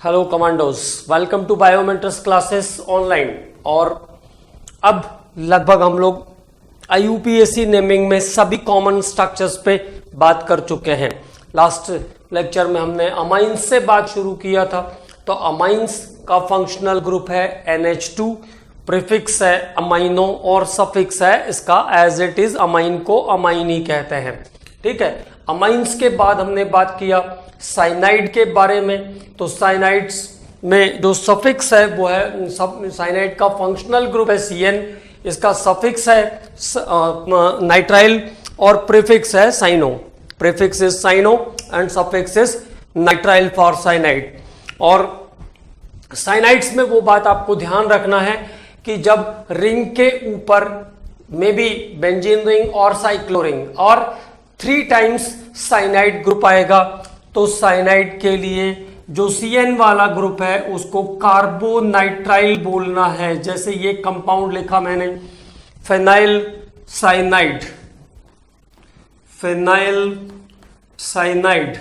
Hello commandos, welcome to biometrics classes online. और अब लगभग हम लोग IUPAC नेमिंग में सभी कॉमन स्ट्रक्चर्स पे बात कर चुके हैं। लास्ट लेक्चर में हमने अमाइंस से बात शुरू किया था। तो अमाइंस का फंक्शनल ग्रुप है NH2, प्रीफिक्स है अमाइनो और सफिक्स है इसका एज इट इज अमाइन को अमाइन ही कहते हैं। ठीक है, अमाइंस के बाद हमने बात किया साइनाइड के बारे में। तो साइनाइड्स में जो सफिक्स है वो है, साइनाइड का फंक्शनल ग्रुप है CN, इसका सफिक्स है नाइट्राइल और प्रीफिक्स है cyano. Prefix is cyano and suffix is nitrile for cyanide. और साइनाइड्स में वो बात आपको ध्यान रखना है कि जब रिंग के ऊपर मे बी बेंजीन रिंग और साइक्लोरिंग और 3 टाइम्स साइनाइड ग्रुप आएगा तो साइनाइड के लिए जो CN वाला ग्रुप है उसको कार्बोनाइट्राइल बोलना है। जैसे ये कंपाउंड लिखा मैंने फेनाइल साइनाइड, फेनाइल साइनाइड,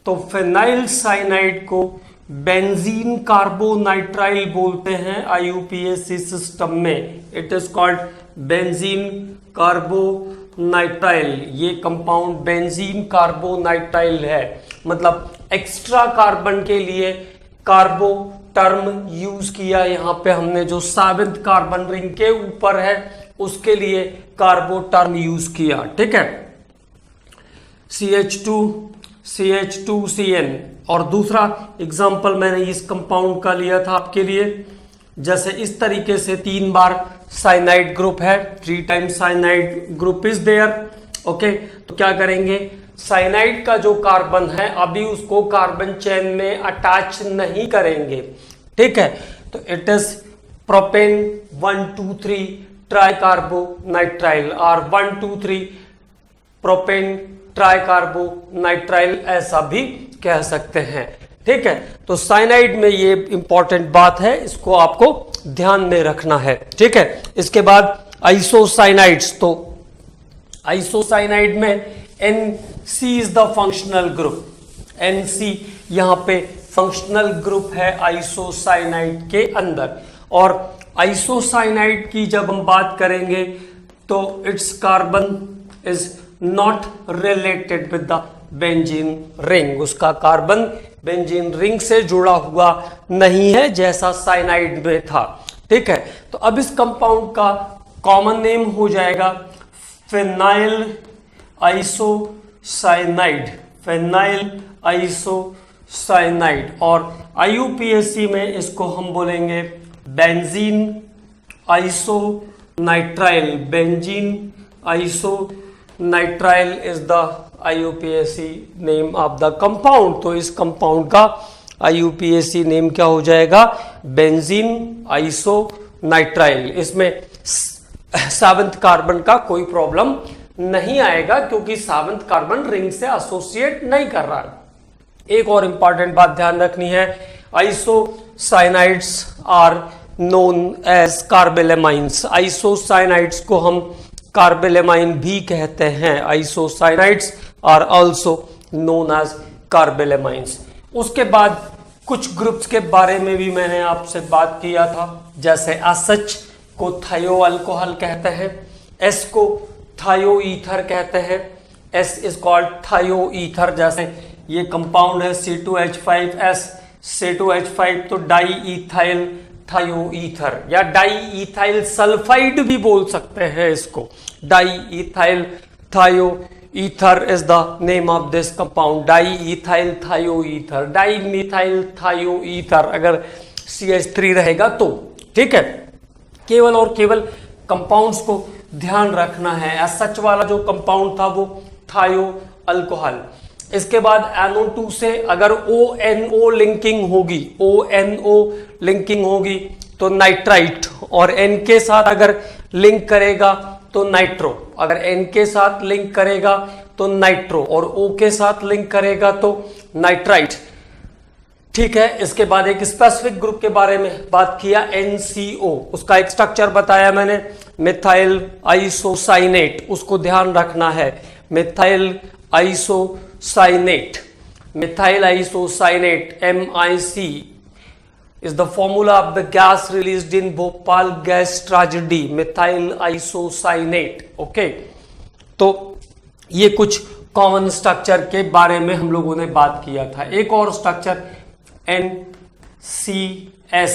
तो फेनाइल साइनाइड को बेंजीन कार्बोनाइट्राइल बोलते हैं IUPAC सिस्टम में। It is called benzene carbonitrile. ये कंपाउंड बेंजीन कार्बोनाइट्राइल है, मतलब एक्स्ट्रा कार्बन के लिए कार्बो टर्म यूज किया। यहां पे हमने जो 7th कार्बन रिंग के ऊपर है उसके लिए कार्बो टर्म यूज किया। ठीक है, CH2 CN। और दूसरा एग्जांपल मैंने इस कंपाउंड का लिया था आपके लिए। जैसे इस तरीके से 3 बार साइनाइड ग्रुप है, 3 times cyanide group is there. Okay, तो क्या करेंगे, साइनाइड का जो कार्बन है अभी उसको कार्बन चेन में अटैच नहीं करेंगे। ठीक है, तो इट इज प्रोपेन 1 2 3 ट्राइकार्बोनाइट्राइल और 1 2 3 प्रोपेन ट्राइकार्बोनाइट्राइल ऐसा भी कह सकते हैं। ठीक है, तो साइनाइड में ये इंपॉर्टेंट बात है, इसको आपको ध्यान में रखना है। ठीक है, इसके बाद आइसोसाइनाइड्स। तो आइसोसाइनाइड में NC is the functional group. NC यहां पे फंक्शनल ग्रुप है आइसोसाइनाइड के अंदर। और आइसोसाइनाइड की जब हम बात करेंगे तो it's carbon is not related with the benzene ring. उसका कार्बन बेंजीन रिंग से जुड़ा हुआ नहीं है जैसा साइनाइड में था। ठीक है, तो अब इस कंपाउंड का कॉमन नेम हो जाएगा फेनाइल आइसोसाइनाइड, फेनाइल आइसोसाइनाइड। और IUPAC में इसको हम बोलेंगे benzene isonitrile. Benzene isonitrile is the IUPAC name of the compound. तो इस कंपाउंड का IUPAC नेम क्या हो जाएगा, बेंजीन आइसोनाइट्राइल। इसमें 7th कार्बन का कोई प्रॉब्लम नहीं आएगा क्योंकि 7th कार्बन रिंग से एसोसिएट नहीं कर रहा है। एक और इंपॉर्टेंट बात ध्यान रखनी है, आइसोसाइनाइड्स आर नोन एज कार्बेलेमाइंस। आइसोसाइनाइड्स को हम कार्बेलेमाइन भी कहते हैं। आइसोसाइनाइड्स आर आल्सो नोन एज कार्बेलेमाइंस। उसके बाद कुछ ग्रुप्स के बारे में भी मैंने आपसे बात किया था। जैसे SH को थायो अल्कोहल कहते हैं, S को थायो ईथर कहते हैं। S इज कॉल्ड थायो ईथर। जैसे ये कंपाउंड है C2H5S, C2H5 तो डाई इथाइल थायो ईथर या डाई इथाइल सल्फाइड भी बोल सकते हैं इसको। डाई इथाइल थायो ether is the name of this compound. Di ethyl थायो ईथर, डाई मिथाइल थायो ईथर अगर CH3 रहेगा तो। ठीक है, केवल और केवल कंपाउंड्स को ध्यान रखना है। SH वाला जो कंपाउंड था वो थायो अल्कोहल। इसके बाद NO2 से अगर ONO लिंकिंग होगी, ONO लिंकिंग होगी तो नाइट्राइट, और N के साथ अगर लिंक करेगा तो नाइट्रो, अगर N के साथ लिंक करेगा तो नाइट्रो, और O के साथ लिंक करेगा तो नाइट्राइट। ठीक है, इसके बाद एक स्पेसिफिक ग्रुप के बारे में बात किया NCO। उसका एक स्ट्रक्चर बताया मैंने, मिथाइल आइसोसाइनेट, उसको ध्यान रखना है। Methyl isocyanate, methyl isocyanate MIC is the formula of the gas released in Bhopal gas tragedy, methyl isocyanate. Okay, तो ये कुछ कॉमन स्ट्रक्चर के बारे में हम लोगों ने बात किया था। एक और structure NCS,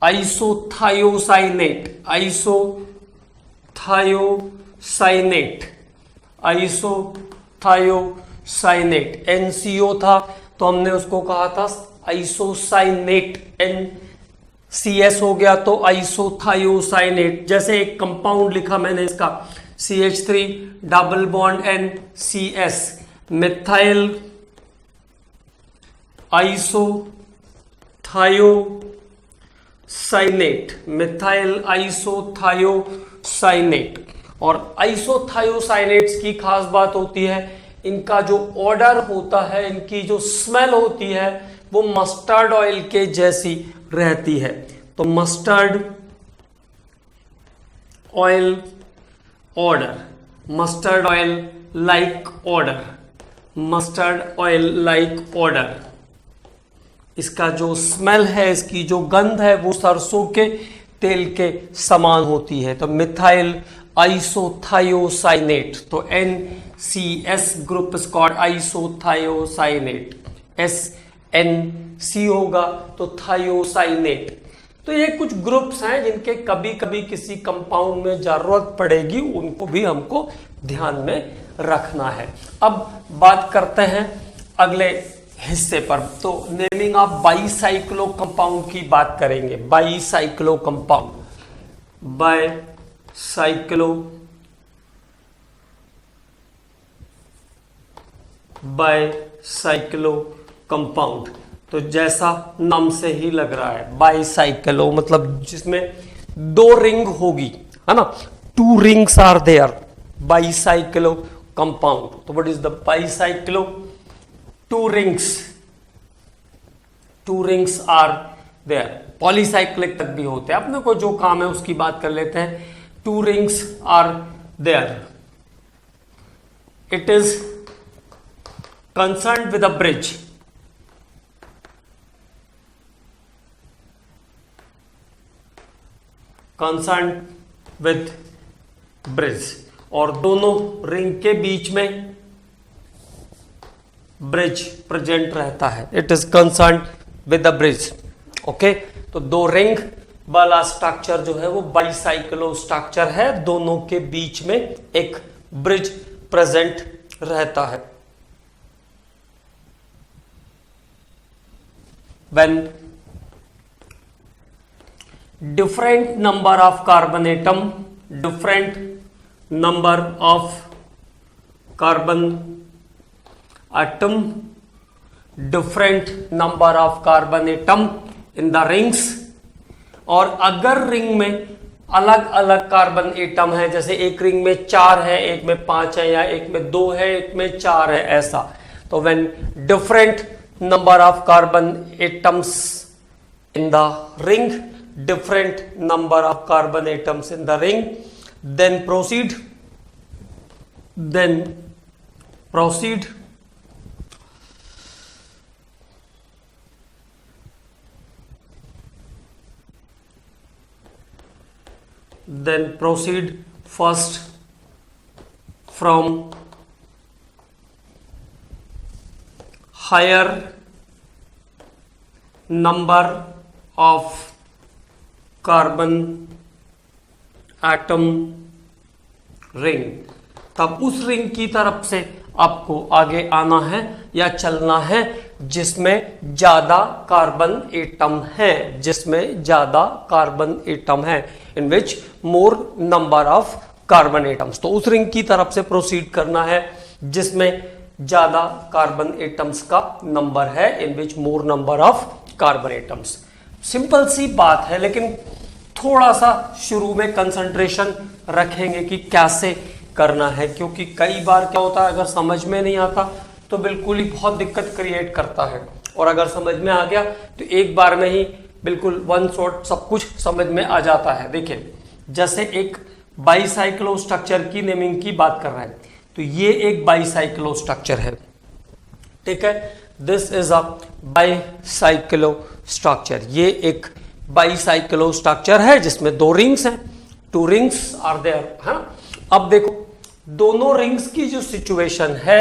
isothiocyanate, isothiocyanate, NCO था तो हमने उसको कहा था आइसोसाइनेट, NCS हो गया तो आइसोथायोसाइनेट। जैसे एक कंपाउंड लिखा मैंने इसका CH3 double bond NCS, methyl isothiocyanate, methyl isothiocyanate. और आइसोथायोसाइनेट्स की खास बात होती है, इनका जो ऑर्डर होता है, इनकी जो स्मेल होती है वो मस्टर्ड ऑयल के जैसी रहती है। तो mustard oil order, mustard oil like order, mustard oil like order. इसका जो स्मेल है, इसकी जो गंध है वो सरसों के तेल के समान होती है। तो मिथाइल आइसोथायोसाइनेट, तो NCS group is called isothiocyanate, SNC होगा तो थायोसाइनेट। तो ये कुछ ग्रुप्स हैं जिनके कभी कभी किसी कंपाउंड में जरूरत पड़ेगी, उनको भी हमको ध्यान में रखना है। अब बात करते हैं अगले हिस्से पर, तो नेमिंग ऑफ बाईसाइक्लो कंपाउंड की बात करेंगे। बाईसाइक्लो कंपाउंड, बाईसाइक्लो कंपाउंड, तो जैसा नाम से ही लग रहा है बाईसाइक्लो मतलब जिसमें दो रिंग होगी, है ना, 2 rings are there, bicyclo compound. तो what is the bicyclo? 2 rings are there. Polycyclic तक भी होते हैं, अपने को जो काम है उसकी बात कर लेते हैं। 2 rings are there. It is concerned with a bridge, concerned with bridge, और दोनों रिंग के बीच में ब्रिज प्रेजेंट रहता है। It is concerned with the bridge. Okay, तो 2 रिंग वाला स्ट्रक्चर जो है वो बाईसाइक्लो स्ट्रक्चर है, दोनों के बीच में एक ब्रिज प्रेजेंट रहता है। When different number of carbon atom, different number of carbon atom, different number of carbon atom in the rings, और अगर रिंग में अलग अलग कार्बन एटम है, जैसे एक रिंग में 4 है, एक में 5 है, या एक में 2 है, एक में 4 है, ऐसा, तो when different number of carbon atoms in the ring, different number of carbon atoms in the ring, then proceed first from higher number of carbon atom ring, तब उस रिंग की तरफ से आपको आगे आना है या चलना है जिसमें ज्यादा कार्बन एटम है, जिसमें ज्यादा कार्बन एटम है, in which more number of carbon atoms. तो उस रिंग की तरफ से प्रोसीड करना है जिसमें ज्यादा कार्बन एटम्स का नंबर है, in which more number of carbon atoms. Simple सी बात है, लेकिन थोड़ा सा शुरू में कंसंट्रेशन रखेंगे कि कैसे करना है, क्योंकि कई बार क्या होता है, अगर समझ में नहीं आता तो बिल्कुल ही बहुत दिक्कत क्रिएट करता है, और अगर समझ में आ गया तो एक बार में ही बिल्कुल वन शॉट सब कुछ समझ में आ जाता है। देखिए, जैसे एक बाईसाइक्लो स्ट्रक्चर की नेमिंग की बात कर रहे हैं, तो ये एक बाईसाइक्लो स्ट्रक्चर है, ठीक है, this is a bicyclo structure. ये एक बाईसाइक्लो स्ट्रक्चर है जिसमें दो रिंग्स हैं, टू रिंग्स आर देयर, है ना। अब देखो दोनों रिंग्स की जो सिचुएशन है,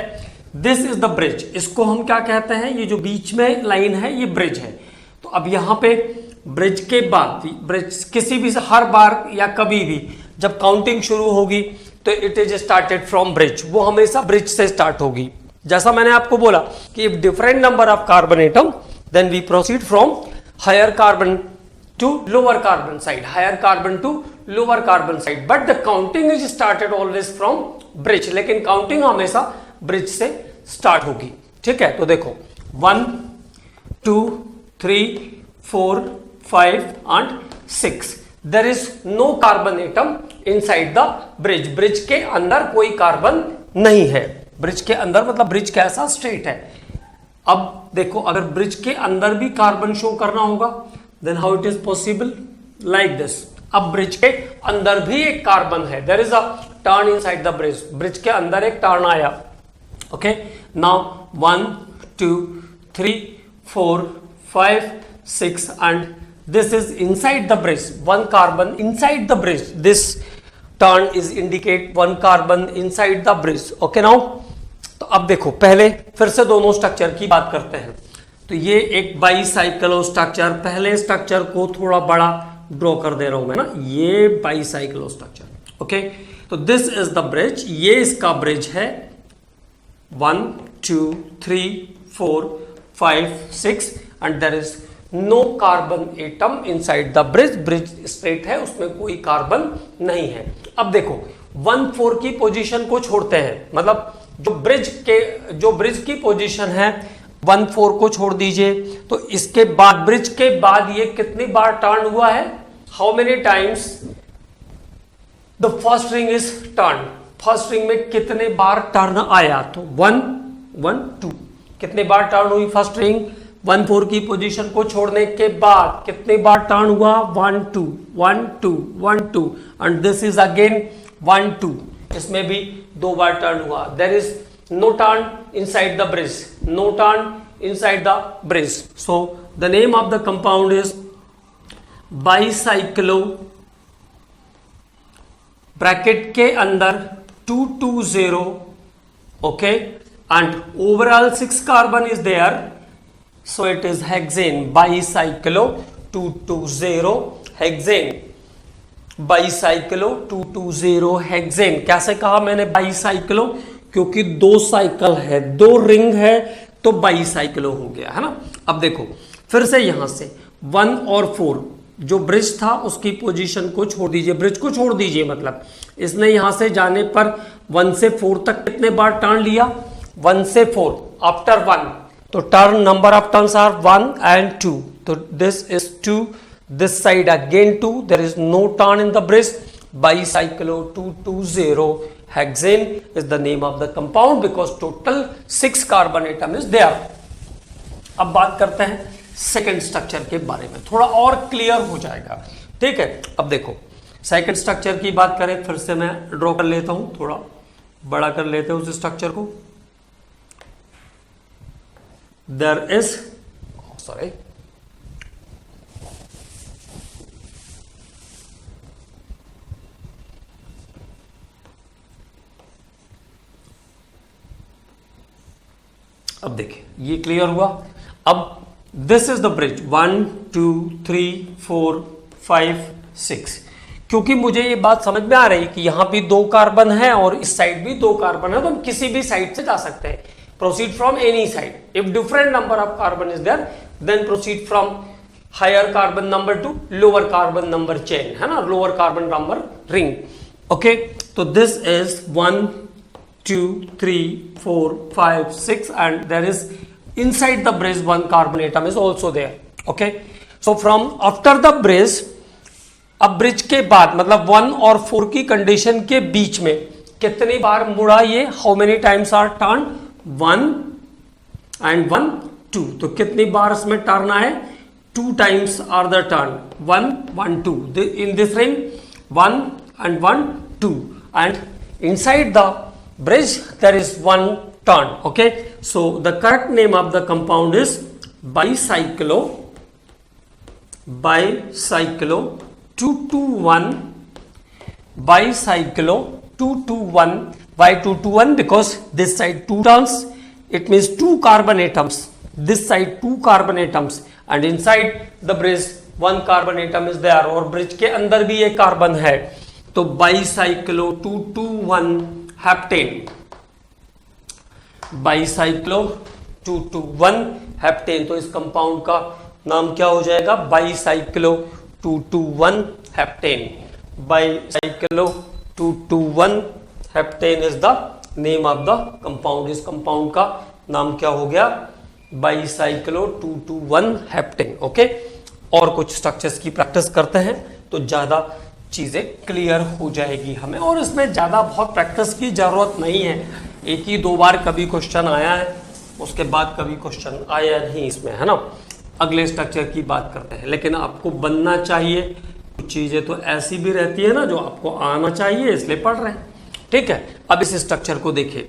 दिस इज द ब्रिज, इसको हम क्या कहते हैं, ये जो बीच में लाइन है ये ब्रिज है। तो अब यहां पे ब्रिज के बाद, ब्रिज किसी भी हर बार या कभी भी जब काउंटिंग शुरू होगी तो it is started from bridge, वो हमेशा ब्रिज से स्टार्ट होगी। जैसा मैंने आपको बोला कि if different number of carbon atom then we proceed from higher carbon to lower carbon side, higher carbon to lower carbon side, but the counting is started always from bridge, लेकिन counting हमेशा bridge से start होगी। ठीक है, तो देखो 1 2 3 4 5 and 6, there is no carbon atom inside the bridge, bridge के अंदर कोई कार्बन नहीं है। ब्रिज के अंदर मतलब ब्रिज कैसा, स्ट्रेट है। अब देखो अगर ब्रिज के अंदर भी कार्बन शो करना होगा then how it is possible, like this. अब ब्रिज के अंदर भी एक कार्बन है, there is a turn inside the bridge, bridge के अंदर एक टर्न आया। Okay, now 1 2 3 4 5 6 and this is inside the bridge, one carbon inside the bridge, this turn is indicate one carbon inside the bridge. Okay, now तो अब देखो पहले फिर से दोनों स्ट्रक्चर की बात करते हैं। तो ये एक बाईसाइक्लो स्ट्रक्चर, पहले स्ट्रक्चर को थोड़ा बड़ा ड्रॉ कर दे रहा हूं मैं ना, ये बाईसाइक्लो स्ट्रक्चर। ओके, तो दिस इज द ब्रिज, ये इसका ब्रिज है 1 2 3 4 5 6 and there is no carbon atom inside the bridge, bridge straight है उसमें कोई कार्बन नहीं है। अब देखो 1 4 की पोजीशन को छोड़ते हैं, मतलब जो ब्रिज की पोजीशन है 1 4 को छोड़ दीजिए, तो इसके बाद ब्रिज के बाद ये कितनी बार टर्न हुआ है, how many times the first ring is turn, first ring में कितने बार टर्न आया, तो 1 1 2, कितने बार टर्न हुई फर्स्ट रिंग, 1 4 की पोजीशन को छोड़ने के बाद कितने बार टर्न हुआ, 1 2 1 2 1 2 एंड दिस इज अगेन 1 2, इसमें भी 2 बार टर्न हुआ। There is no turn inside the bridge, no turn inside the bridge, so the name of the compound is bicyclo, bracket के अंदर 220, okay, and overall 6 carbon is there, so it is hexane, bicyclo 220 hexane, bicyclo 220 hexane। कैसे कहा मैंने bicyclo, क्योंकि 2 cycle है, 2 ring है, तो bicyclo हो गया, है ना। अब देखो फिर से यहां से 1 और 4, जो ब्रिज था उसकी पोजीशन को छोड़ दीजिए, ब्रिज को छोड़ दीजिए, मतलब इसने यहां से जाने पर 1 से 4 तक कितने बार टर्न लिया, 1 से 4, आफ्टर 1, तो turn number of turns are 1 and 2, तो this is 2, this side again 2, there is no turn in the bridge, bicyclo 220 hexane is the name of the compound because total 6 carbon atom is there. अब बात करते हैं second structure के बारे में, थोड़ा और क्लियर हो जाएगा। ठीक है, अब देखो सेकेंड स्ट्रक्चर की बात करें, फिर से मैं ड्रॉ कर लेता हूं, थोड़ा बड़ा कर लेते हैं उस स्ट्रक्चर को। There is, sorry, अब देखिए ये क्लियर हुआ। अब दिस इज द ब्रिज 1 2 3 4 5 6, क्योंकि मुझे ये बात समझ में आ रही कि यहां भी 2 कार्बन है और इस साइड भी 2 कार्बन है, तो हम किसी भी साइड से जा सकते हैं, proceed from any side. If different number of carbon is there, then proceed from higher carbon number to lower carbon number chain, है ना, lower carbon number ring. Okay, so this is 1 2 3 4 5 6 and there is inside the bridge 1 carbon atom is also there. Okay, so from after the bridge, अब bridge के बाद मतलब 1 और 4 की condition के बीच में कितनी बार मुड़ा ये, how many times are turn, 1 and 1 2, तो कितनी बार इसमें टर्न आए, 2 टाइम्स are the turn, 1 1 2 in this ring, 1 and 1 2 and inside the bridge there is 1 turn. Okay, so the correct name of the compound is bicyclo 221, bicyclo 221. Why 221? Because this side 2 turns, it means 2 carbon atoms, this side 2 carbon atoms, and inside the bridge 1 carbon atom is there, और bridge के अंदर भी एक carbon है, तो bicyclo 221 heptane, bicyclo 221 heptane. तो इस compound का नाम क्या हो जाएगा? Bicyclo 221 heptane, bicyclo 221 heptane is the name of the compound. इस कंपाउंड का नाम क्या हो गया? Bicyclo 221 heptane. ओके, और कुछ स्ट्रक्चर्स की प्रैक्टिस करते हैं तो ज्यादा चीजें क्लियर हो जाएगी हमें, और इसमें ज्यादा बहुत प्रैक्टिस की जरूरत नहीं है। एक ही 2 बार कभी क्वेश्चन आया है, उसके बाद कभी क्वेश्चन आया नहीं इसमें, है ना। अगले स्ट्रक्चर की बात करते हैं, लेकिन आपको बनना चाहिए। कुछ चीजें तो ऐसी भी रहती है ना जो आपको आना चाहिए, इसलिए पढ़ रहे हैं, ठीक है। अब इस स्ट्रक्चर को देखिए,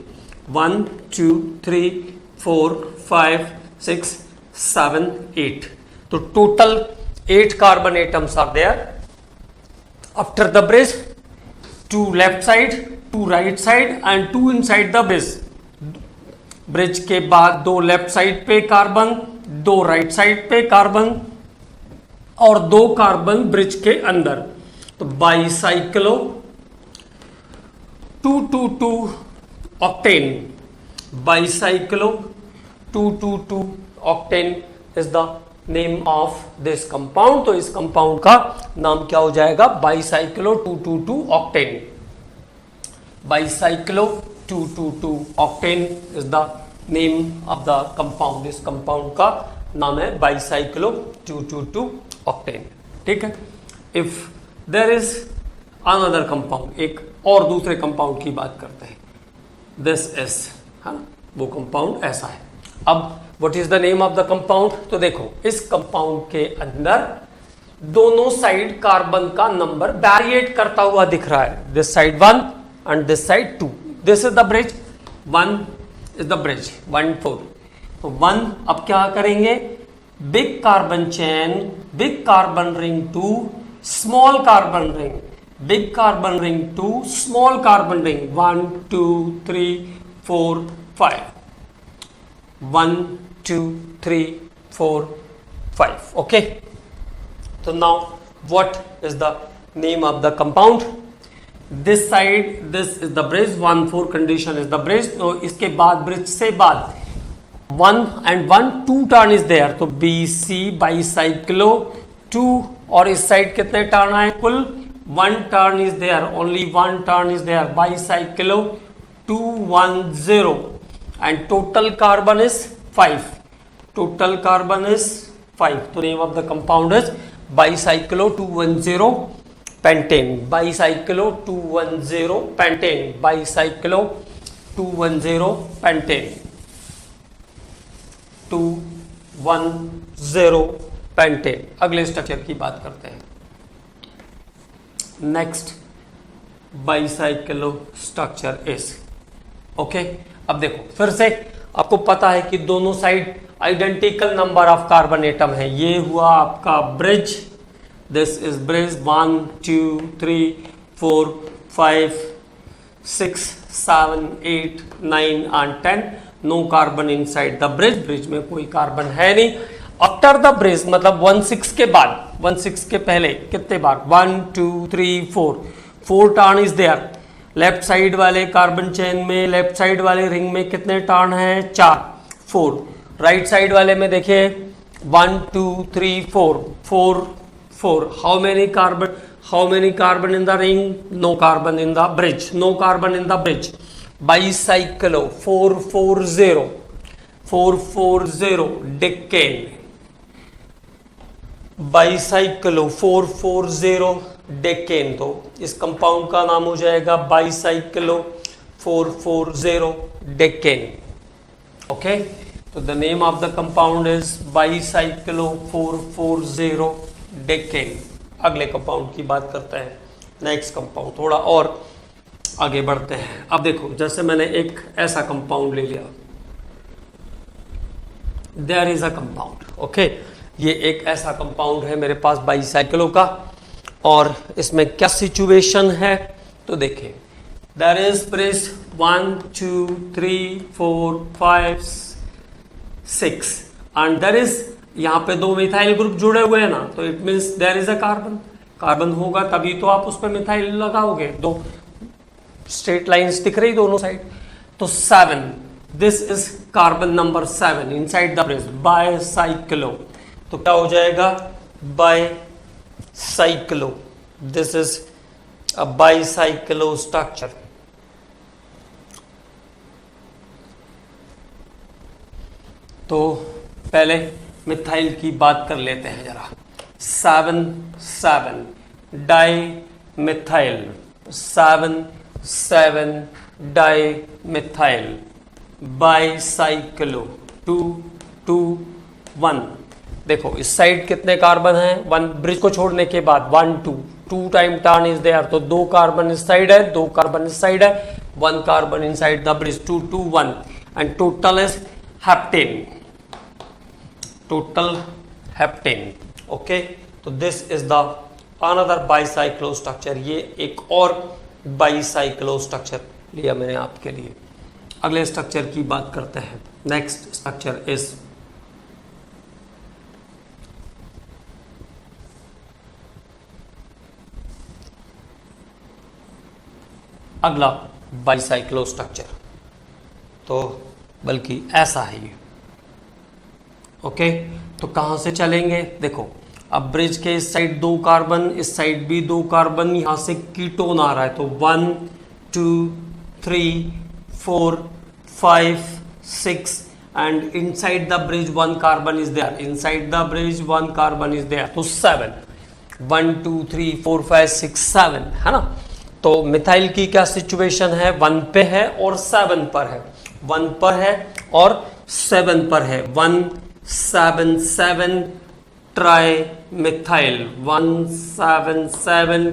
1 2 3 4 5 6 7 8, तो total 8 carbon atoms are there after the bridge, 2 left side, 2 right side and 2 inside the bridge. Bridge के बाद 2 लेफ्ट साइड पे कार्बन, 2 राइट साइड पे कार्बन और 2 कार्बन ब्रिज के अंदर। तो bicyclo 222 octane, bicyclo 222 octane is the name of this compound। तो इस कंपाउंड का नाम क्या हो जाएगा? Bicyclo 222 octane, bicyclo 222 octane is the name of the compound। इस कंपाउंड का नाम है बाईसाइक्लो 222 octane, ठीक है। If there is another compound, एक और दूसरे कंपाउंड की बात करते हैं, दिस इज, है ना, वो कंपाउंड ऐसा है। अब what is the name of the compound? तो देखो, इस कंपाउंड के अंदर दोनों साइड कार्बन का नंबर वेरिएट करता हुआ दिख रहा है, this side 1 and this side 2। This is the bridge, 1 is the bridge 1 4। तो 1 अब क्या करेंगे? Big carbon chain, big carbon ring to small carbon ring, big carbon ring to small carbon ring, 1 2 3 4 5, 1 2 3 4 5। okay, so now what is the name of the compound? this side, this is the bridge, 1 4 condition is the bridge। तो इसके बाद bridge से बाद 1 and 1 2 turn is there, तो BC bicyclo 2, और इस side कितने turn आए? कुल 1 turn is there, only 1 turn is there, bicyclo 210, and total carbon is 5, total carbon is 5। तो name of the compound is bicyclo 210 pentane, bicyclo 210 pentane, bicyclo 210 pentane, 210 pentane। अगले structure की बात करते हैं, next bicyclo structure is, okay. अब देखो फिर से, आपको पता है कि दोनों side identical number of carbon atom है। ये हुआ आपका bridge, this is bridge 1 2 3 4 5 6 7 8 9 and 10, no carbon inside the bridge, bridge में कोई कार्बन है नहीं। आफ्टर द ब्रिज मतलब 16 के बाद, 16 के पहले कितने बार? 1 2 3 4 turn is there. Left side वाले कार्बन चेन में, लेफ्ट साइड वाले रिंग में कितने टर्न है? 4 4। राइट साइड वाले में देखिए 1 2 3 4 4। How many carbon in the ring? No carbon in the bridge, no carbon in the bridge. Bicyclo 440 decane, bicyclo 440 decane. तो इस कंपाउंड का नाम हो जाएगा बाईसाइक्लो 440 डेकेन, ओके। तो the name of the compound is bicyclo 440 decane. अगले compound की बात करते हैं, नेक्स्ट कंपाउंड थोड़ा और आगे बढ़ते हैं। अब देखो, जैसे मैंने एक ऐसा कंपाउंड ले लिया, there is a compound, okay, ये एक ऐसा कंपाउंड है मेरे पास बाईसाइक्लो का, और इसमें क्या सिचुएशन है तो देखिए, there is bridge 1 2 3 4 5 6 and there is, यहां पे दो मिथाइल ग्रुप जुड़े हुए हैं ना, तो it means there is a carbon, carbon होगा तभी तो आप उस पर मिथाइल लगाओगे, दो स्ट्रेट लाइंस दिख रही दोनों साइड, तो 7, this is carbon number 7 inside the bridge bicyclo, तो क्या हो जाएगा bicyclo, this is a bicyclo structure. तो पहले मिथाइल की बात कर लेते हैं जरा, 7 di methyl, 7 di methyl bicyclo 2 2 1। देखो इस साइड कितने कार्बन हैं, 1 ब्रिज को छोड़ने के बाद 1 2 टाइम टर्न इज देयर, तो 2 कार्बन इस साइड है, 2 कार्बन इस साइड है, 1 carbon inside the bridge, 2 2 1 and total is heptane, total heptane, okay. तो this is the another bicyclo structure, ये एक और बाईसाइक्लो स्ट्रक्चर लिया मैंने आपके लिए। अगले स्ट्रक्चर की बात करते हैं, नेक्स्ट स्ट्रक्चर इज अगला बाईसाइक्लो स्ट्रक्चर, तो बल्कि ऐसा है ये, ओके। तो कहां से चलेंगे, देखो अब ब्रिज के इस साइड 2 कार्बन, इस साइड भी 2 कार्बन, यहां से कीटोन आ रहा है, तो 1 2 3 4 5 6 and inside the bridge 1 carbon is there, inside the bridge 1 carbon is there, तो 7, 1 2 3 4 5 6 7 है ना। तो मिथाइल की क्या सिचुएशन है, 1 पे है और 7 पर है, 1 पर है और 7 पर है, 1 7 7 tri methyl, 177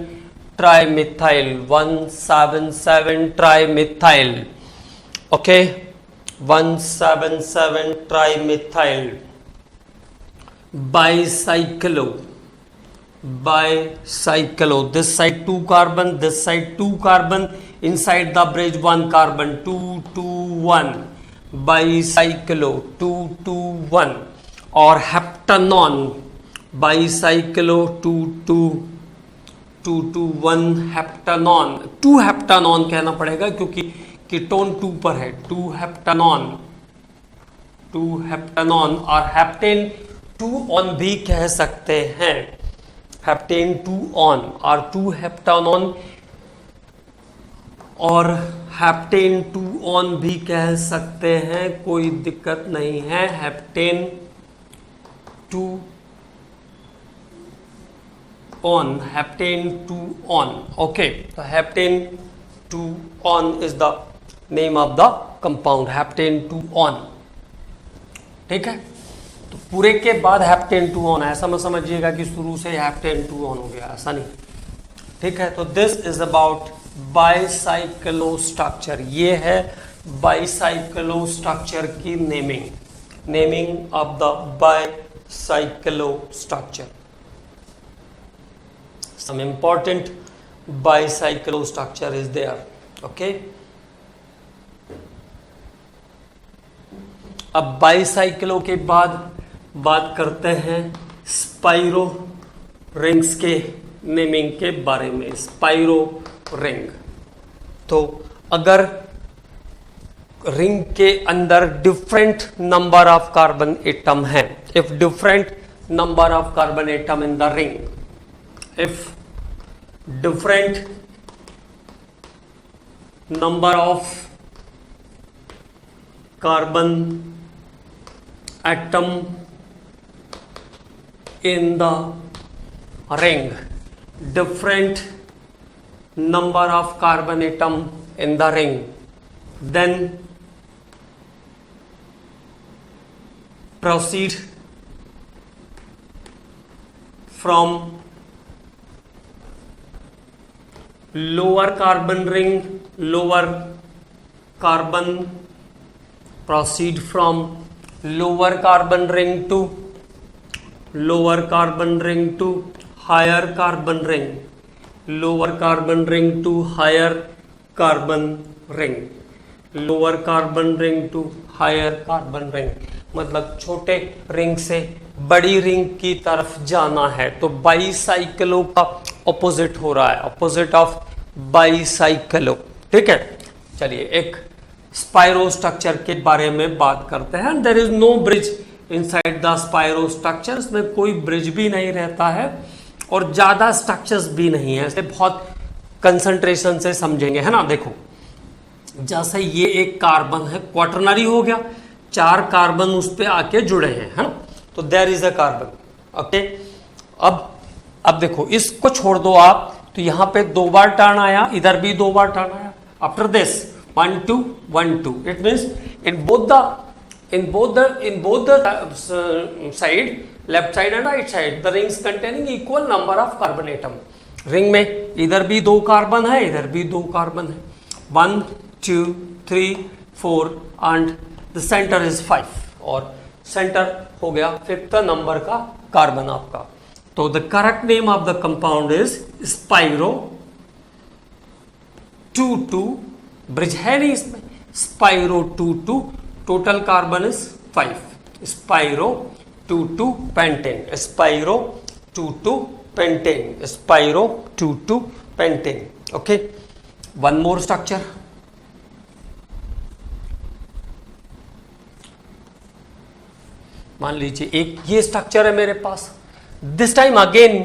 tri methyl, 177 tri methyl, okay, 177 tri methyl bicyclo, bicyclo, this side 2 carbon, this side 2 carbon, inside the bridge 1 carbon, 2 2 1 bicyclo 2 2 1 और हेप्टानॉन बाईसाइक्लो 2 2 2 2 1 हेप्टानॉन, 2 हेप्टानॉन कहना पड़ेगा क्योंकि कीटोन 2 पर है, 2 हेप्टानॉन, 2 हेप्टानॉन और हेप्टेन 2 ऑन भी कह सकते हैं, हेप्टेन 2 ऑन और 2 हेप्टानॉन और हेप्टेन 2 ऑन भी कह सकते हैं, कोई दिक्कत नहीं है, heptane 2 one, heptane 2 one, okay. तो heptane 2 one is the name of the compound, heptane 2 one, ठीक है। तो पूरे के बाद हेप्टेन 2 ऑन, ऐसा मत समझिएगा कि शुरू से हेप्टेन 2 ऑन हो गया, ऐसा नहीं, ठीक है। तो this is about bicyclo structure, ये है बाईसाइक्लो स्ट्रक्चर की naming, naming of the bicyclo structure, some important bicyclo structure is there, okay। अब बाईसाइक्लो के बाद बात करते हैं स्पाइरो रिंग्स के नेमिंग के बारे में, स्पाइरो रिंग। तो अगर रिंग के अंदर different number of carbon atom है, if different number of carbon atom in the ring, if different number of carbon atom in the ring, different number of carbon atom in the ring, then proceed from lower carbon ring, lower carbon, proceed from lower carbon ring to lower carbon ring to higher carbon ring, lower carbon ring to higher carbon ring, lower carbon ring to higher carbon ring, मतलब छोटे ring से बड़ी ring की तरफ जाना है। तो bicyclo का ऑपोजिट हो रहा है, ऑपोजिट ऑफ बाईसाइक्लो। ठीक है, चलिए एक स्पाइरो स्ट्रक्चर के बारे में बात करते हैं। There is no bridge inside the spiro structure, इसमें कोई ब्रिज भी नहीं रहता है और ज्यादा स्ट्रक्चर्स भी नहीं है, इसे बहुत कंसंट्रेशन से समझेंगे, है ना। देखो जैसे ये एक कार्बन है, क्वाटरनरी हो गया, 4 कार्बन उस पे आके जुड़े हैं, है ना, तो there is a carbon. Okay, अब देखो इसको छोड़ दो आप, तो यहां पे 2 बार टर्न आया, इधर भी 2 बार टर्न आया। After this 1 2 1 2, it means in both the side, left side and right side, the rings containing equal number of carbon atom. Ring में इधर भी 2 कार्बन है, इधर भी 2 कार्बन है, 1 2 3 4 एंड द सेंटर इज 5, और सेंटर हो गया 5th नंबर का कार्बन आपका। तो the correct name of the compound is spiro 2 bridge है नहीं इसमें, spiro 2 total carbon is 5, spiro 2 pentane, spiro 2 pentane, spiro 2 pentane. Okay, one more structure, मान लीजिए एक ये स्ट्रक्चर है मेरे पास। This time again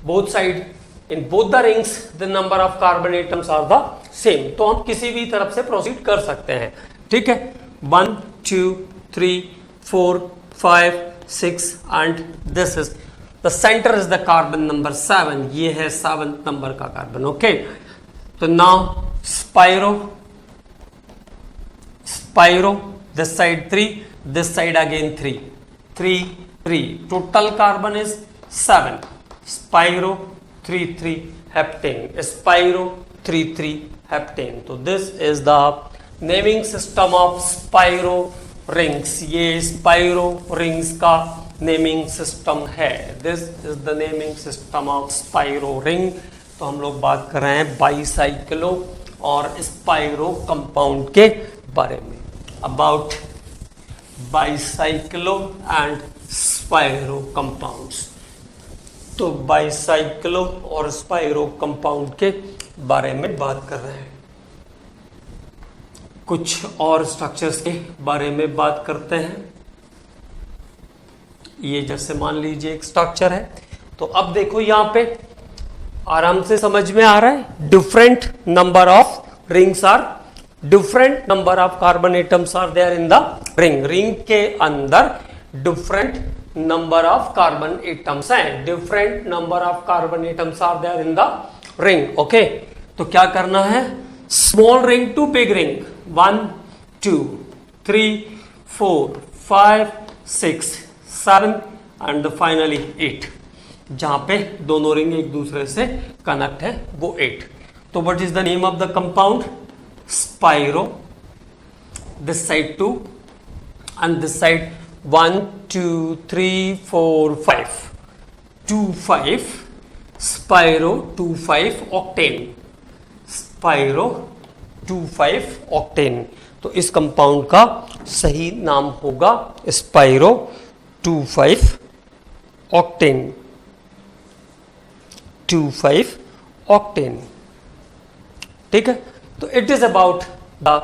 both side, in both the rings the number of carbon atoms are the same, तो हम किसी भी तरफ से प्रोसीड कर सकते हैं। ठीक है, 1 2 3 4 5 6 and this is the centre is the carbon number 7, ये है 7th नंबर का कार्बन। ओके, तो now spiro this side 3, this side again 3 3 total carbon is 7, spiro 3 heptane, spiro 3 heptane. तो this is the naming system of spiro rings, ये spiro rings का naming system है। This is the naming system of spiro ring. तो हम लोग बात कर रहे हैं बाईसाइक्लो और स्पाइरो कंपाउंड के बारे में, about bicyclo and spiro compounds. तो बाईसाइक्लो और स्पाइरो कंपाउंड के बारे में बात कर रहे हैं। कुछ और स्ट्रक्चर्स के बारे में बात करते हैं। ये जैसे मान लीजिए एक स्ट्रक्चर है, तो अब देखो यहां पे आराम से समझ में आ रहा है, different number of rings are, different number of carbon atoms are there in the ring. Ring के अंदर different number of carbon atoms हैं, different number of carbon atoms are there in the ring. Okay, तो क्या करना है, small ring to big ring, 1 2 3 4 5 6 7 and finally 8, जहां पे दोनों रिंग एक दूसरे से कनेक्ट है वो 8। तो what is the name of the compound, spiro, this side 2 and this side 1 2 3 4 5 2 5 spiro 2 5 octane, spiro 2 5 octane. तो इस कंपाउंड का सही नाम होगा स्पाइरो 2 5 ऑक्टेन, 2 5 ऑक्टेन। ठीक है, तो it is about the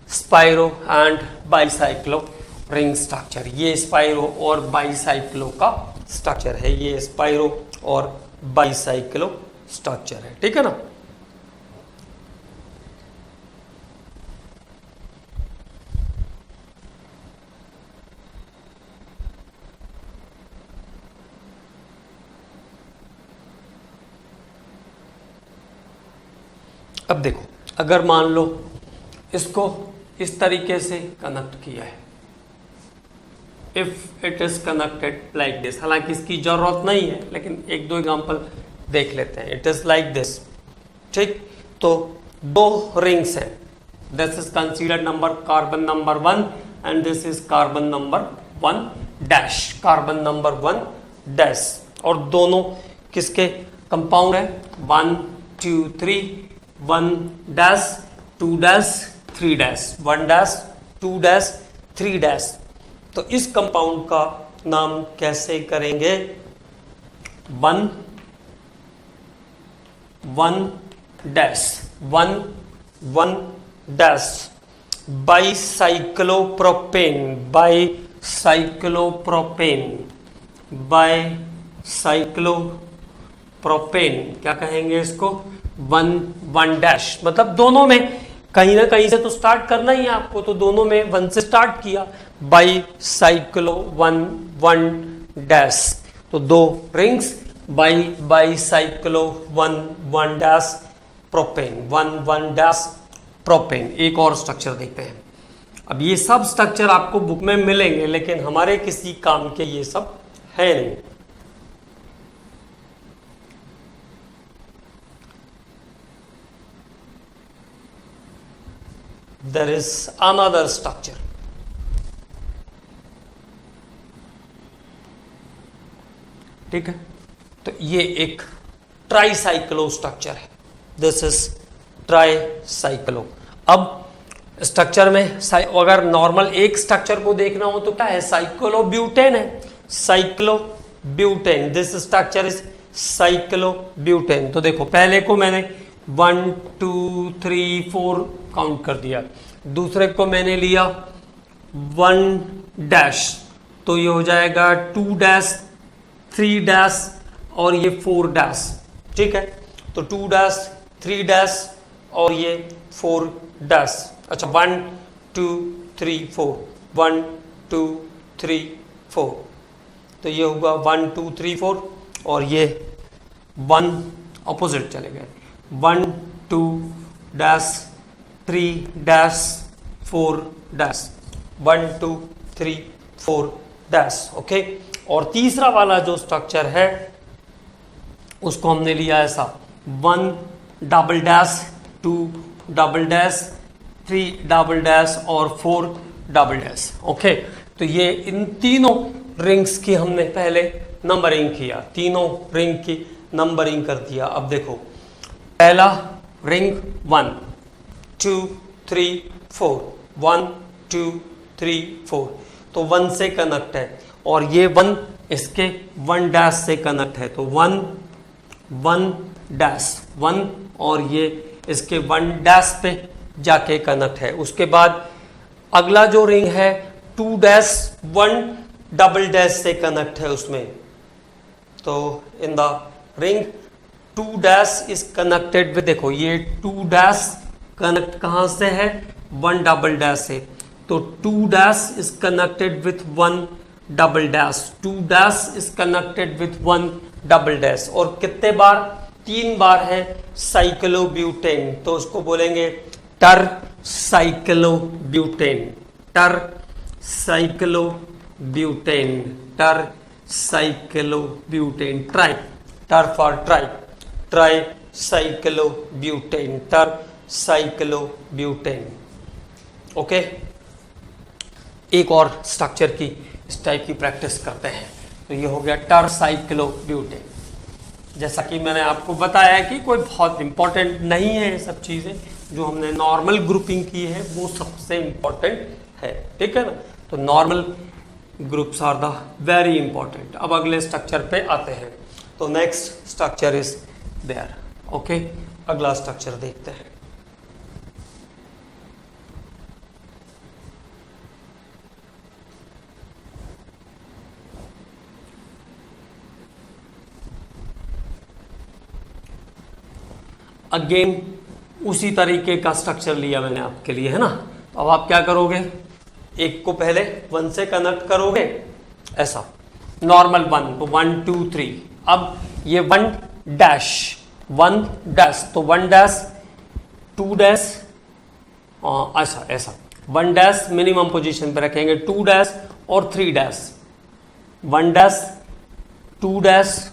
spiro and bicyclo ring structure. ये स्पाइरो और बाईसाइक्लो का स्ट्रक्चर है, ये स्पाइरो और बाईसाइक्लो स्ट्रक्चर है। ठीक है ना। अब देखो, अगर मान लो इसको इस तरीके से कनेक्ट किया है, if it is connected like this, हालांकि इसकी जरूरत नहीं है लेकिन एक दो एग्जांपल देख लेते हैं। इट इज लाइक दिस, ठीक। तो दो रिंग्स हैं, this is considered number carbon number 1 and this is carbon number 1 dash, carbon number 1 dash, और दोनों किसके कंपाउंड है, 1 2 3, 1 dash 2 dash 3 dash, 1 dash 2 dash 3 dash. तो इस कंपाउंड का नाम कैसे करेंगे, 1 1 डैश 1 1 डैश, बाइसाइक्लोप्रोपेन, बाइसाइक्लोप्रोपेन, बाइसाइक्लोप्रोपेन क्या कहेंगे इसको, 1 1 डैश, मतलब दोनों में कहीं ना कहीं से तो स्टार्ट करना ही है आपको, तो दोनों में 1 से स्टार्ट किया, बाइसाइक्लो 1 1 डैश, तो दो rings, bicyclo 1 1 dash propane, 1 1 dash propane. एक और स्ट्रक्चर देखते हैं। अब ये सब स्ट्रक्चर आपको बुक में मिलेंगे, लेकिन हमारे किसी काम के ये सब है नहीं। There is another structure. ठीक है, तो ये एक ट्राईसाइक्लो स्ट्रक्चर है, दिस इज ट्राईसाइक्लो। अब स्ट्रक्चर में अगर नॉर्मल एक स्ट्रक्चर को देखना हो तो क्या है, साइक्लोब्यूटेन है, cyclobutane, this structure is cyclobutane. तो देखो पहले को मैंने 1 2 3 4 काउंट कर दिया, दूसरे को मैंने लिया 1 डैश, तो ये हो जाएगा 2 डैश 3 डैश और ये 4 डैश, ठीक है, तो 2 डैश 3 डैश और ये 4 डैश। अच्छा 1 2 3 4, 1 2 3 4, तो ये होगा 1 2 3 4 और ये 1 अपोजिट चले गए, 1 2 dash 3 dash 4 dash, 1 2 3 4 dash, okay. और तीसरा वाला जो स्ट्रक्चर है उसको हमने लिया ऐसा, 1 double dash 2 double dash 3 double dash और 4 डबल डैश, ओके। तो ये इन तीनों रिंग्स की हमने पहले नंबरिंग किया, तीनों रिंग की नंबरिंग कर दिया। अब देखो पहला रिंग 1 2 3 4, 1 2 3 4, तो 1 से कनेक्ट है, और ये 1 इसके 1 डैश से कनेक्ट है, तो 1 1 डैश 1 और ये इसके 1 डैश पे जाके कनेक्ट है। उसके बाद अगला जो रिंग है 2 डैश 1 डबल डैश से कनेक्ट है उसमें, तो इन the ring 2 dash is connected with, देखो ये 2 डैश कनेक्ट कहां से है, 1 डबल डैश से, तो 2 dash is connected with 1 double dash, 2 dash is connected with 1 double dash, और कितने बार, 3 बार है साइक्लोब्यूटेन, तो उसको बोलेंगे टर साइक्लोब्यूटेन, टर साइक्लोब्यूटेन, टर साइक्लोब्यूटेन, ट्राई, टर फॉर ट्राई, ट्राई साइक्लोब्यूटेन, टर साइक्लोब्यूटेन, ओके। एक और स्ट्रक्चर की इस टाइप की प्रैक्टिस करते हैं, तो ये हो गया टर साइक्लोब्यूटेन। जैसा कि मैंने आपको बताया कि कोई बहुत इंपॉर्टेंट नहीं है, ये सब चीज़ें जो हमने नॉर्मल ग्रुपिंग की है वो सबसे इंपॉर्टेंट है, ठीक है ना। तो normal groups are the very important. अब अगले स्ट्रक्चर पे आते हैं, तो next structure is there, okay. अगला स्ट्रक्चर देखते हैं। अगेन उसी तरीके का स्ट्रक्चर लिया मैंने आपके लिए, है ना। तो अब आप क्या करोगे, एक को पहले 1 से कनेक्ट करोगे, ऐसा नॉर्मल 1, तो 1 2 3, अब ये 1 डैश 1 डैश, तो 1 डैश 2 डैश, ऐसा ऐसा 1 डैश मिनिमम पोजीशन पे रखेंगे, 2 डैश और 3 डैश, 1 डैश 2 डैश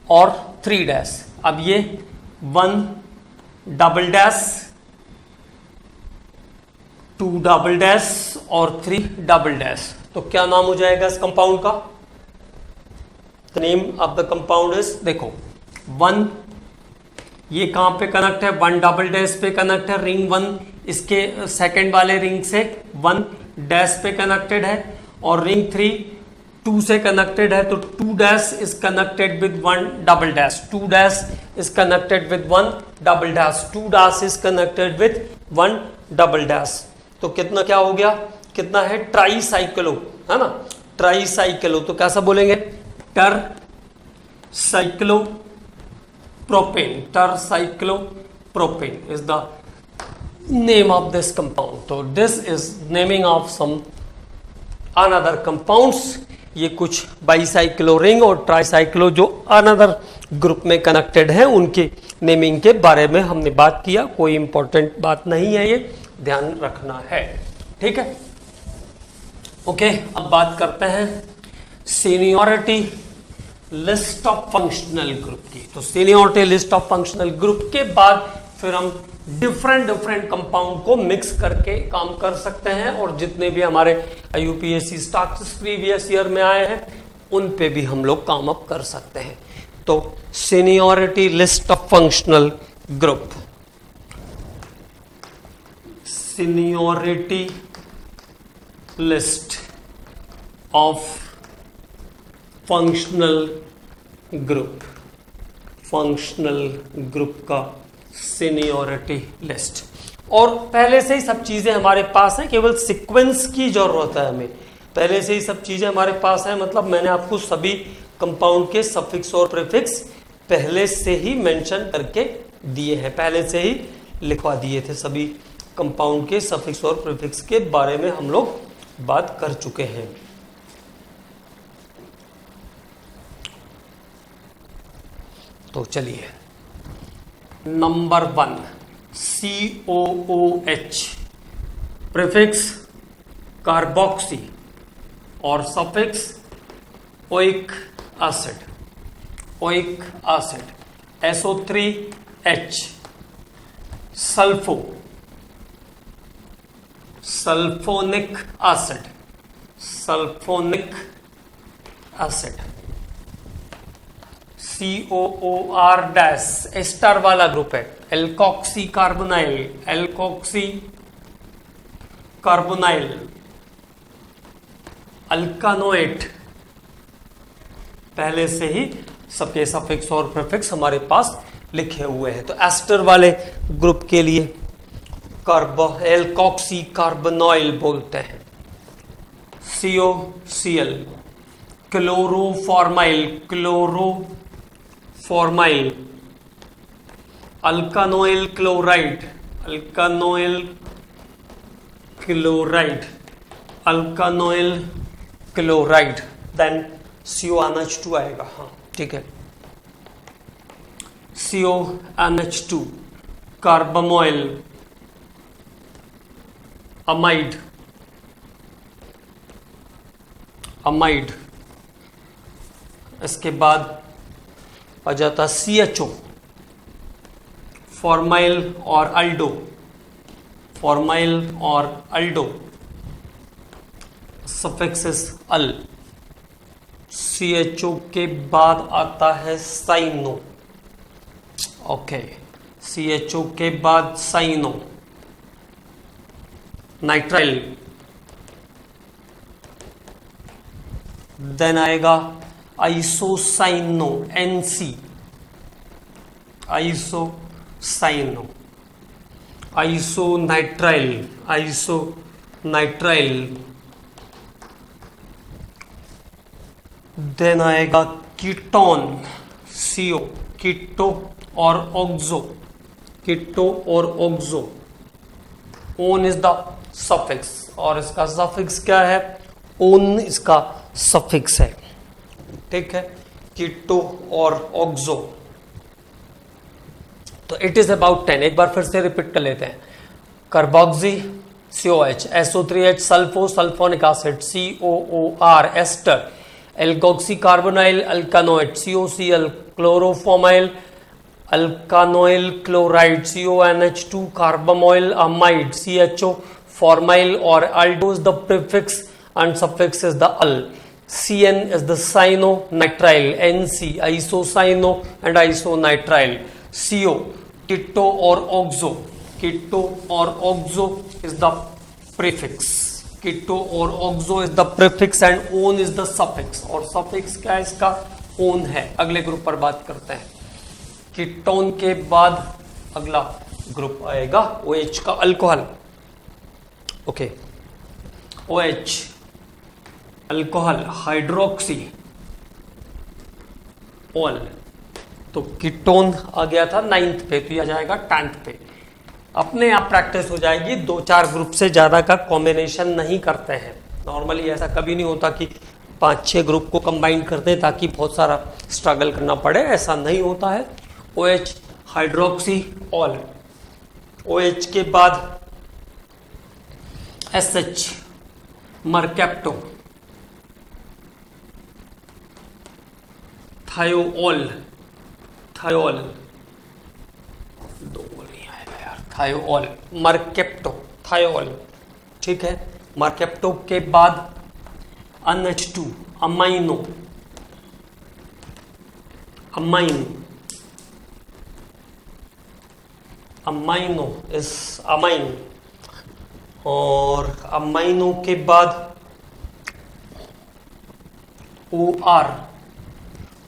और 3 डैश। अब ये 1 डबल डैश 2 डबल डैश और 3 डबल डैश। तो क्या नाम हो जाएगा इस कंपाउंड का? The name of the compound is, देखो 1, ये कहां पे कनेक्ट है? 1 डबल डैश पे कनेक्ट है, रिंग 1 इसके सेकंड वाले रिंग से 1 डैश पे कनेक्टेड है, और रिंग 3 2 से कनेक्टेड है। तो 2 dash is connected with 1 double dash, 2 dash is connected with 1 double dash, 2 dash is connected with 1 double dash. तो कितना क्या हो गया? कितना है? ट्राई साइक्लो, है ना, ट्राई साइक्लो। तो कैसा बोलेंगे? Tercyclopropane, tercyclopropane is the name of this compound. तो this is naming of some another compounds. ये कुछ बाईसाइक्लो रिंग और ट्राईसाइक्लो जो अनदर ग्रुप में कनेक्टेड है उनके नेमिंग के बारे में हमने बात किया। कोई इंपॉर्टेंट बात नहीं है, ये ध्यान रखना है, ठीक है। ओके, अब बात करते हैं seniority list of functional group की। तो seniority list of functional group के बाद फिर हम डिफरेंट कंपाउंड को मिक्स करके काम कर सकते हैं, और जितने भी हमारे यूपीएससी स्टॉक्स प्रीवियस ईयर में आए हैं उन पे भी हम लोग काम अप कर सकते हैं। तो seniority list of functional group, seniority list of functional group, functional group का सीनियरिटी लिस्ट। और पहले से ही सब चीजें हमारे पास हैं, केवल सीक्वेंस की जरूरत है हमें। पहले से ही सब चीजें हमारे पास हैं, मतलब मैंने आपको सभी कंपाउंड के सफिक्स और प्रीफिक्स पहले से ही मेंशन करके दिए हैं, पहले से ही लिखवा दिए थे। सभी कंपाउंड के सफिक्स और प्रीफिक्स के बारे में हम लोग बात कर चुके हैं। तो चलिए, नंबर 1 COOH, प्रीफिक्स कार्बोक्सी और suffix oic acid, oic acid. SO3H, sulpho, sulphonic acid, sulphonic acid. COOR dash ester वाला ग्रुप है, alkoxy carbonyl, alkoxy carbonyl. Alkanoate, पहले से ही सबके सफिक्स और प्रीफिक्स हमारे पास लिखे हुए हैं। तो एस्टर वाले ग्रुप के लिए एल्कोक्सी कार्बोनाइल बोलते हैं। COCl, chloroformyl, chloroformyl. Alkanoyl chloride, alkanoyl chloride, alkanoyl chloride. Then CONH2 आएगा, हाँ ठीक है। CONH2, carbamoyl, amide, amide. इसके बाद आ जाता CHO, फॉर्माइल और अल्डो, फॉर्माइल और aldo. Suffix is al. CHO के बाद आता है साइनो, ओके। CHO के बाद साइनो, नाइट्राइल। देन आएगा आइसोसाइनो, NC, आइसोसाइनो। आइसोनाइट्राइल, आइसोनाइट्राइल। देन आएगा कीटोन, CO, कीटो और ऑक्सो, कीटो और oxo. Own is the suffix, और इसका सफिक्स क्या है? ओन इसका सफिक्स है, ठीक है। कीटो और ऑक्सो। तो इट इज अबाउट 10। एक बार फिर से रिपीट कर लेते हैं। Carboxy COH, SO3H sulpho, sulphonic acid, COOR ester, alkoxy carbonyl, alkanoid, COCl chloroformyl, alkanoyl chloride, CONH2 carbamoyl, amide, CHO Formyl or aldose, the prefix and suffix is the al. CN is the cyanonitrile, NC isocyano and isonitrile. CO keto or oxo, keto or oxo is the prefix, keto or oxo is the prefix and on is the suffix, और suffix क्या है इसका, on है। अगले group पर बात करते हैं। कीटोन के बाद अगला ग्रुप आएगा OH का, alcohol. Okay, OH alcohol, hydroxy all. तो कीटोन आ गया था 9th पे, तो यह आ जाएगा 10th पे। अपने आप प्रैक्टिस हो जाएगी। 2-4 ग्रुप से ज्यादा का कॉम्बिनेशन नहीं करते हैं। नॉर्मली ऐसा कभी नहीं होता कि 5-6 ग्रुप को कंबाइन कर दें ताकि बहुत सारा स्ट्रगल करना पड़े, ऐसा नहीं होता है। OH hydroxy all. OH के बाद SH मरकैप्टो, थायोल, थायोल दो नहीं आएगा यार, थायोल, मरकैप्टो, थायोल, ठीक है। मरकैप्टो के बाद NH2 अमाइनो, अमाइन, अमाइनो इस अमाइन, और अमाइनो के बाद OR,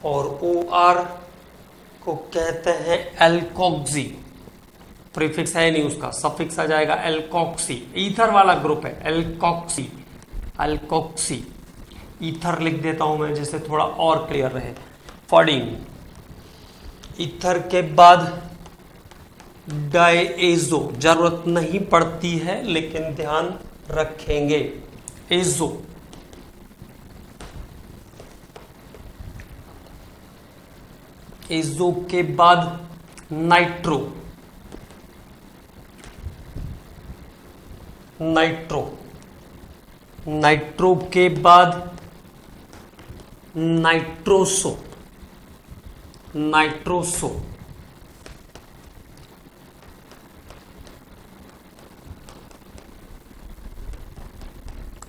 और OR को कहते हैं एल्कोक्सी। प्रीफिक्स है नहीं उसका, सफिक्स आ जाएगा एल्कोक्सी। ईथर वाला ग्रुप है एल्कोक्सी, एल्कोक्सी। ईथर लिख देता हूं मैं जिससे थोड़ा और क्लियर रहे। फॉडिंग। ईथर के बाद डायएजो, जरूरत नहीं पड़ती है लेकिन ध्यान रखेंगे। एजो, एजो के बाद नाइट्रो, नाइट्रो, नाइट्रो के बाद नाइट्रोसो, नाइट्रोसो,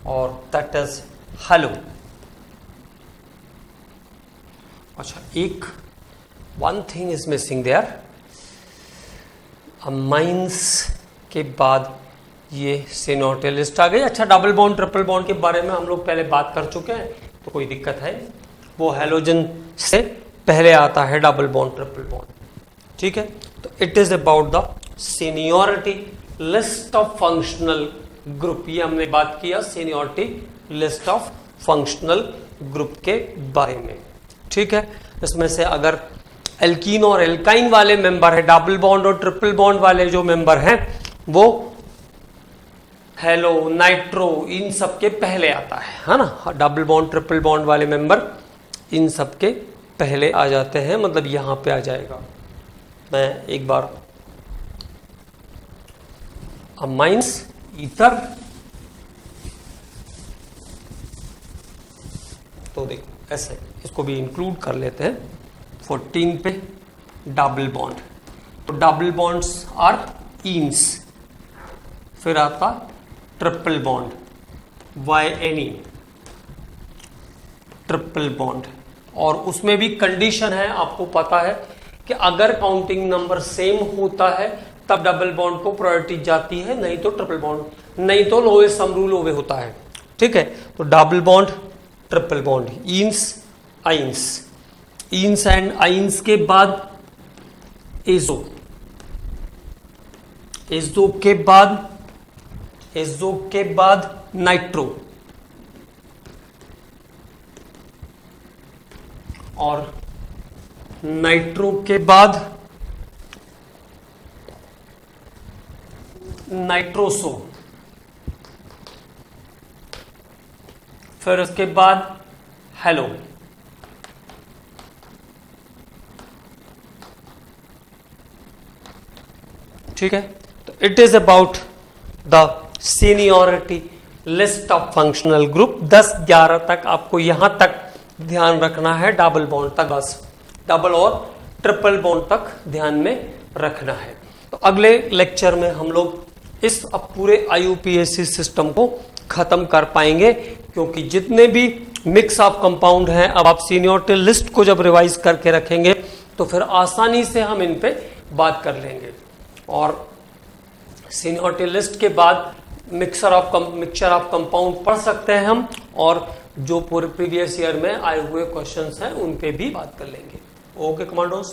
और दैट इज हेलो। अच्छा, एक one thing is missing there. Amines के बाद ये सिनोटे लिस्ट आ गई। अच्छा, डबल बॉन्ड ट्रिपल बॉन्ड के बारे में हम लोग पहले बात कर चुके हैं, तो कोई दिक्कत है, वो हेलोजन से पहले आता है डबल बॉन्ड ट्रिपल बॉन्ड, ठीक है। तो it is about the seniority list of functional group. ये हमने बात किया seniority list of functional group के बारे में, ठीक है। इसमें से अगर एल्कीन और एल्काइन वाले मेंबर है, डबल बॉन्ड और ट्रिपल बॉन्ड वाले जो मेंबर हैं, वो हेलो, नाइट्रो, इन सब के पहले आता है ना। डबल बॉन्ड ट्रिपल बॉन्ड वाले मेंबर इन सब के पहले आ जाते हैं, मतलब यहां पे आ जाएगा। मैं एक बार अमाइंस, ईथर, तो देखो ऐसे इसको भी इंक्लूड कर लेते हैं। 14 पे डबल बॉन्ड, तो डबल बॉन्ड्स आर ईन्स। फिर आता triple bond, YNE, triple bond, और उसमें भी कंडीशन है, आपको पता है कि अगर काउंटिंग नंबर सेम होता है तब डबल बॉन्ड को प्रायोरिटी जाती है, नहीं तो ट्रिपल बॉन्ड, नहीं तो लोएस्ट सम रूल ओवे होता है, ठीक है। तो double bond, triple bond, enes, ynes, enes and ynes के बाद एजो, एजो के बाद, एजो के बाद नाइट्रो, और नाइट्रो के बाद नाइट्रोसो, फिर उसके बाद हेलो। ठीक है, तो it is about the seniority list of functional group. 10-11 तक आपको यहां तक ध्यान रखना है, डबल बॉन्ड तक बस, डबल और ट्रिपल बॉन्ड तक ध्यान में रखना है। तो अगले लेक्चर में हम लोग इस अब पूरे IUPAC सिस्टम को खत्म कर पाएंगे, क्योंकि जितने भी मिक्स ऑफ कंपाउंड हैं, अब आप सीनियरिटी लिस्ट को जब रिवाइज करके रखेंगे तो फिर आसानी से हम इन पे बात कर लेंगे। और सीनियरिटी लिस्ट के बाद मिक्सचर ऑफ कंपाउंड पढ़ सकते हैं हम, और जो पूरे प्रीवियस ईयर में आए हुए क्वेश्चंस हैं उन पे भी बात कर लेंगे। Okay commandos.